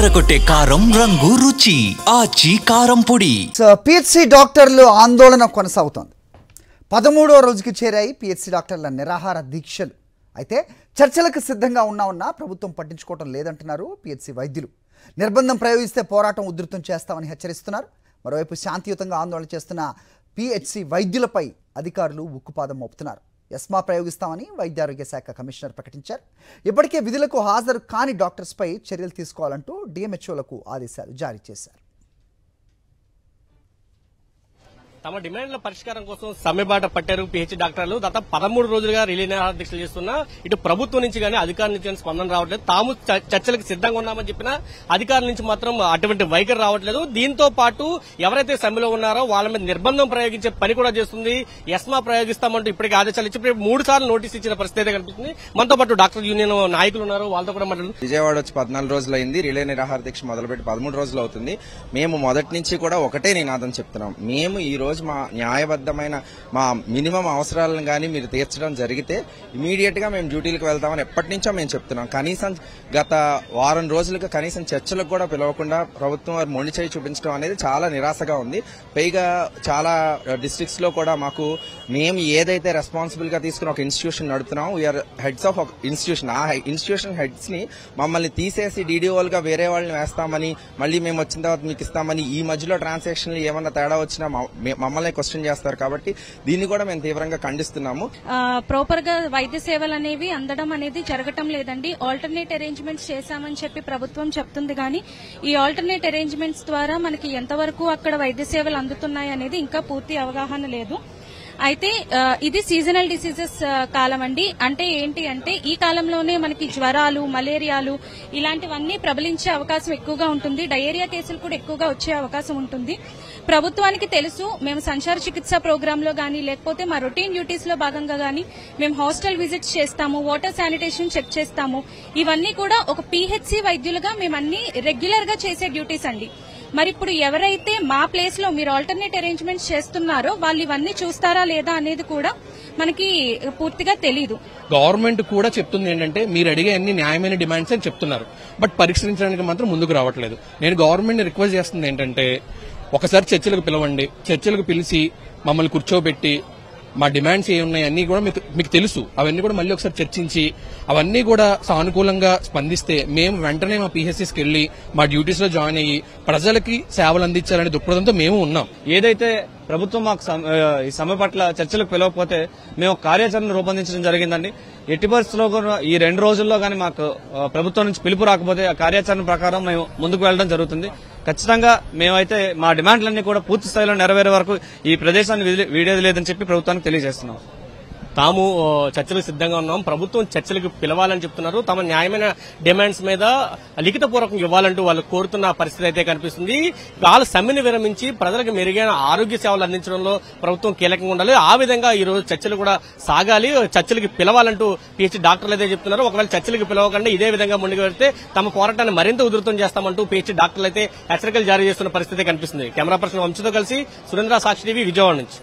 అదరగొట్టే కారం రంగు రుచి ఆచి కారం పొడి. పిహెచ్సి డాక్టర్లు ఆందోళన కొనసాగుతోంది. 13వ రోజుకి చేరాయి పిహెచ్సి డాక్టర్ల నిరాహార దీక్షలు. అయితే చర్చలకు సిద్ధంగా ఉన్నా ప్రభుత్వం పట్టించుకోవడం లేదంటున్నారు పిహెచ్సి వైద్యులు. నిర్బంధం ప్రయోగిస్తే పోరాటం ఉధృతం చేస్తామని హెచ్చరిస్తున్నారు. మరోవైపు శాంతియుతంగా ఆందోళన చేస్తున్న పిహెచ్సి వైద్యులపై అధికారులు ఉక్కుపాదం మోపుతున్నారు. ఎస్మా ప్రయోగిస్తామని వైద్యారోగ్య శాఖ కమిషనర్ ప్రకటించారు. ఇప్పటికే విధులకు హాజరు కాని డాక్టర్స్పై చర్యలు తీసుకోవాలంటూ డిఎంహెచ్ఓలకు ఆదేశాలు జారీ చేశారు. తమ డిమాండ్ల పరిష్కారం కోసం సమ్మెబాట పట్టారు పిహెచ్సి డాక్టర్లు. దాదాపు 13 రోజులుగా రిలే నిరాహార దీక్షలు చేస్తున్నా ఇటు ప్రభుత్వం నుంచి గానీ అధికారుల నుంచి స్పందన రావట్లేదు. తాము చర్చలకు సిద్ధంగా ఉన్నామని చెప్పినా అధికారుల నుంచి మాత్రం అటువంటి వైఖరి రావట్లేదు. దీంతో పాటు ఎవరైతే సమ్మెలో ఉన్నారో వాళ్ళ మీద నిర్బంధం ప్రయోగించే పని కూడా చేస్తుంది. ఎస్మా ప్రయోగిస్తామంటూ ఇప్పటికే ఆదేశాలు ఇచ్చి 3 సార్లు నోటీస్ ఇచ్చిన పరిస్థితి కనిపిస్తుంది. మనతో పాటు డాక్టర్ యూనియన్ నాయకులు ఉన్నారు, వాళ్ళతో కూడా మాట్లాడుతుంది. విజయవాడ వచ్చి 14 రోజులు అయింది. రిలే నిరాహార దీక్ష మొదలుపెట్టి 13 రోజులు అవుతుంది. మేము మొదటి నుంచి కూడా ఒకటే నినాదం చెప్తున్నాం. మేము ఈ రోజు మా న్యాయబద్దమైన మా మినిమం అవసరాలను గానీ మీరు తీర్చడం జరిగితే ఇమీడియట్ గా మేము డ్యూటీలకు వెళ్తామని ఎప్పటి నుంచో మేము చెప్తున్నాం. కనీసం గత వారం రోజులుగా కనీసం చర్చలకు కూడా పిలవకుండా ప్రభుత్వం వారు మొండి చేయి చూపించడం అనేది చాలా నిరాశగా ఉంది. పైగా చాలా డిస్ట్రిక్ట్స్ లో కూడా మాకు మేము ఏదైతే రెస్పాన్సిబుల్ గా తీసుకుని ఒక ఇన్స్టిట్యూషన్ నడుపుతున్నాం, వీఆర్ హెడ్స్ ఆఫ్ ఒక ఇన్స్టిట్యూషన్. ఆ ఇన్స్టిట్యూషన్ హెడ్స్ ని మమ్మల్ని తీసేసి డీడీఓలుగా వేరే వాళ్ళని వేస్తామని, మళ్ళీ మేము వచ్చిన తర్వాత మీకు ఇస్తామని, ఈ మధ్యలో ట్రాన్సాక్షన్లు ఏమన్నా తేడా వచ్చినా మమ్మల్ని క్వశ్చన్ చేస్తారు. కాబట్టి దీన్ని కూడా మేము తీవ్రంగా ఖండిస్తున్నాము. ప్రాపర్ గా వైద్య సేవలు అనేవి అందడం అనేది జరగటం లేదండి. ఆల్టర్నేట్ అరేంజ్మెంట్స్ చేశామని చెప్పి ప్రభుత్వం చెప్తుంది కానీ ఈ ఆల్టర్నేట్ అరేంజ్మెంట్స్ ద్వారా మనకి ఎంతవరకు అక్కడ వైద్య సేవలు అందుతున్నాయి అనేది ఇంకా పూర్తి అవగాహన లేదు. అయితే ఇది సీజనల్ డిసీజెస్ కాలం అండి. అంటే ఏంటి అంటే ఈ కాలంలోనే మనకి జ్వరాలు, మలేరియాలు ఇలాంటివన్నీ ప్రబలించే అవకాశం ఎక్కువగా ఉంటుంది. డయేరియా కేసులు కూడా ఎక్కువగా వచ్చే అవకాశం ఉంటుంది. ప్రభుత్వానికి తెలుసు. మేము సంచార చికిత్స ప్రోగ్రామ్ లో గానీ లేకపోతే మా రొటీన్ డ్యూటీస్ లో భాగంగా గానీ మేము హాస్టల్ విజిట్స్ చేస్తాము, వాటర్ శానిటేషన్ చెక్ చేస్తాము. ఇవన్నీ కూడా ఒక పిహెచ్సి వైద్యులుగా మేము అన్ని రెగ్యులర్ గా చేసే డ్యూటీస్ అండి. మరి ఇప్పుడు ఎవరైతే మా ప్లేస్ లో మీరు ఆల్టర్నేట్ అరేంజ్మెంట్స్ చేస్తున్నారో వాళ్ళు ఇవన్నీ చూస్తారా లేదా అనేది కూడా మనకి పూర్తిగా తెలీదు. గవర్నమెంట్ కూడా చెప్తుంది ఏంటంటే మీరు అడిగే అన్ని న్యాయమైన డిమాండ్స్ అని చెప్తున్నారు, బట్ పరిష్కరించడానికి మాత్రం ముందుకు రావట్లేదు. నేను గవర్నమెంట్ రిక్వెస్ట్ చేస్తుంది ఏంటంటే ఒకసారి చర్చలకు పిలవండి, చర్చలకు పిలిచి మమ్మల్ని కూర్చోబెట్టి మా డిమాండ్స్ ఏమున్నాయి అన్ని కూడా మీకు తెలుసు, అవన్నీ కూడా మళ్ళీ ఒకసారి చర్చించి అవన్నీ కూడా సానుకూలంగా స్పందిస్తే మేము వెంటనే మా పిహెచ్సిస్కి వెళ్లి మా డ్యూటీస్ లో జాయిన్ అయ్యి ప్రజలకి సేవలు అందించాలనే దృక్పథంతో మేము ఉన్నాం. ఏదైతే ప్రభుత్వం మాకు ఈ సమ్మె పట్ల చర్చలకు పిలవకపోతే మేము కార్యాచరణ రూపొందించడం జరిగిందండి. ఎట్టి పరిస్థితుల్లో కూడా ఈ 2 రోజుల్లో గానీ మాకు ప్రభుత్వం నుంచి పిలుపు రాకపోతే ఆ కార్యాచరణ ప్రకారం మేము ముందుకు వెళ్లడం జరుగుతుంది. ఖచ్చితంగా మేమైతే మా డిమాండ్లన్నీ కూడా పూర్తి స్థాయిలో నెరవేరే వరకు ఈ ప్రదేశాన్ని వీడేది లేదని చెప్పి ప్రభుత్వానికి తెలియజేస్తున్నాం. తాము చర్చలకు సిద్ధంగా ఉన్నాం, ప్రభుత్వం చర్చలకు పిలవాలని చెప్తున్నారు. తమ న్యాయమైన డిమాండ్స్ మీద లిఖితపూర్వకంగా ఇవ్వాలంటూ వాళ్ళు కోరుతున్న పరిస్థితి అయితే కనిపిస్తుంది. వాళ్ళ సమ్మెను విరమించి ప్రజలకు మెరుగైన ఆరోగ్య సేవలు అందించడంలో ప్రభుత్వం కీలకంగా ఉండాలి. ఆ విధంగా ఈ రోజు చర్చలు కూడా సాగాలి. చర్చలకు పిలవాలంటూ పిహెచ్సి డాక్టర్లు అయితే చెప్తున్నారు. ఒకవేళ చర్చలకు పిలవకుండా ఇదే విధంగా ముందుకు వెళ్తే తమ పోరాటాన్ని మరింత ఉధృతం చేస్తామంటూ పిహెచ్సి డాక్టర్లు అయితే హెచ్చరికలు జారీ చేస్తున్న పరిస్థితి కనిపిస్తుంది. కెమెరా పర్సన్ వంశీతో కలిసి సురేంద్ర, సాక్షి టీవీ, విజయవాడ నుంచి.